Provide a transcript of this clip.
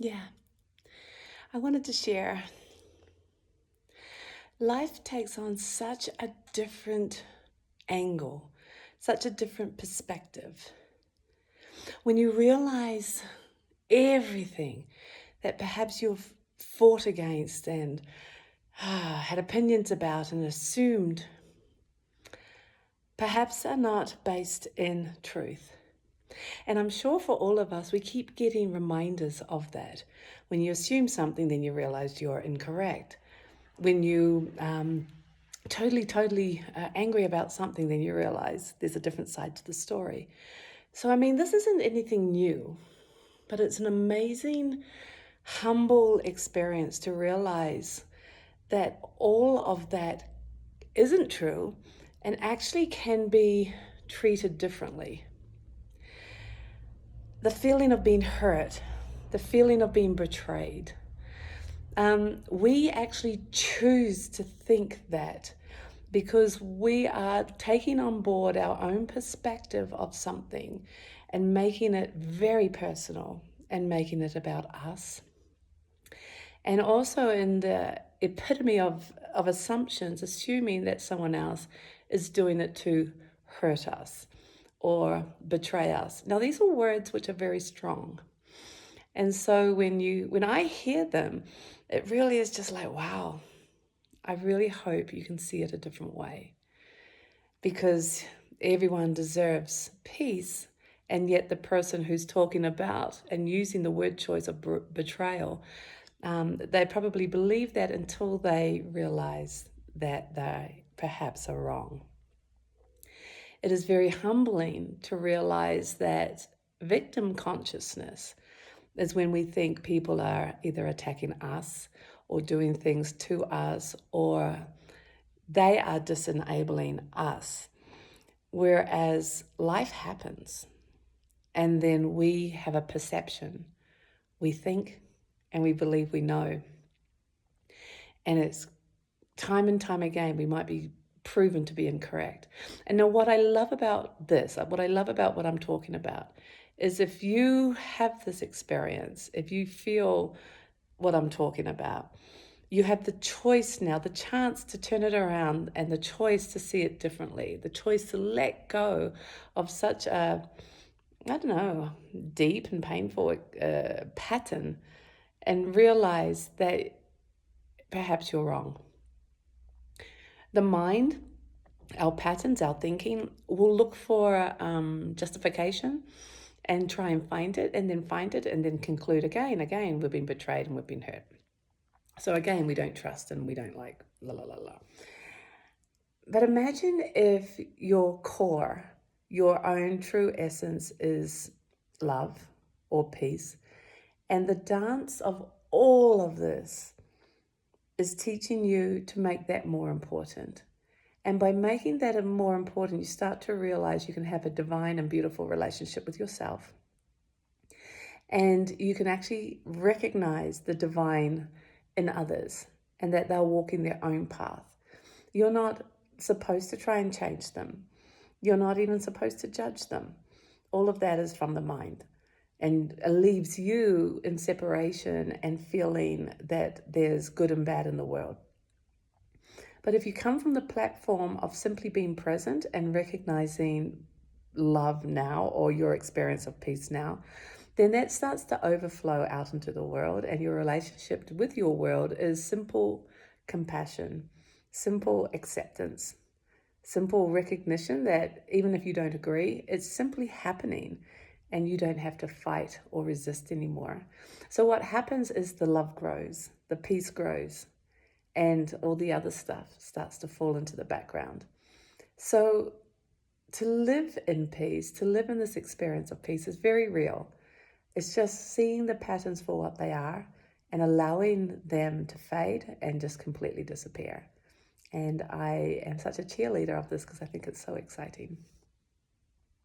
Yeah, I wanted to share. Life takes on such a different angle, such a different perspective. When you realize everything that perhaps you've fought against and had opinions about and assumed perhaps are not based in truth. And I'm sure for all of us, we keep getting reminders of that. When you assume something, then you realize you're incorrect. When you totally angry about something, then you realize there's a different side to the story. So, I mean, this isn't anything new, but it's an amazing, humble experience to realize that all of that isn't true and actually can be treated differently. The feeling of being hurt, the feeling of being betrayed. We actually choose to think that because we are taking on board our own perspective of something and making it very personal and making it about us. And also in the epitome of assumptions, assuming that someone else is doing it to hurt us or betray us. Now, these are words which are very strong. And so when I hear them, it really is just like, wow, I really hope you can see it a different way. Because everyone deserves peace, and yet the person who's talking about and using the word choice of betrayal, they probably believe that until they realize that they perhaps are wrong. It is very humbling to realize that victim consciousness is when we think people are either attacking us or doing things to us, or they are disenabling us. Whereas life happens, and then we have a perception. We think and we believe we know. And it's time and time again, we might be proven to be incorrect. And now what I love about this, what I love about what I'm talking about, is if you have this experience, if you feel what I'm talking about, you have the choice now, the chance to turn it around and the choice to see it differently, the choice to let go of such a, I don't know, deep and painful pattern and realize that perhaps you're wrong. The mind, our patterns, our thinking, will look for justification and try and find it and then conclude again, we've been betrayed and we've been hurt. So again, we don't trust and we don't like la la la la. But imagine if your core, your own true essence is love or peace, and the dance of all of this is teaching you to make that more important. And by making that more important, you start to realize you can have a divine and beautiful relationship with yourself. And you can actually recognize the divine in others and that they're walking their own path. You're not supposed to try and change them. You're not even supposed to judge them. All of that is from the mind and leaves you in separation and feeling that there's good and bad in the world. But if you come from the platform of simply being present and recognizing love now or your experience of peace now, then that starts to overflow out into the world, and your relationship with your world is simple compassion, simple acceptance, simple recognition that even if you don't agree, it's simply happening and you don't have to fight or resist anymore. So what happens is the love grows, the peace grows, and all the other stuff starts to fall into the background. So to live in peace, to live in this experience of peace is very real. It's just seeing the patterns for what they are and allowing them to fade and just completely disappear. And I am such a cheerleader of this because I think it's so exciting.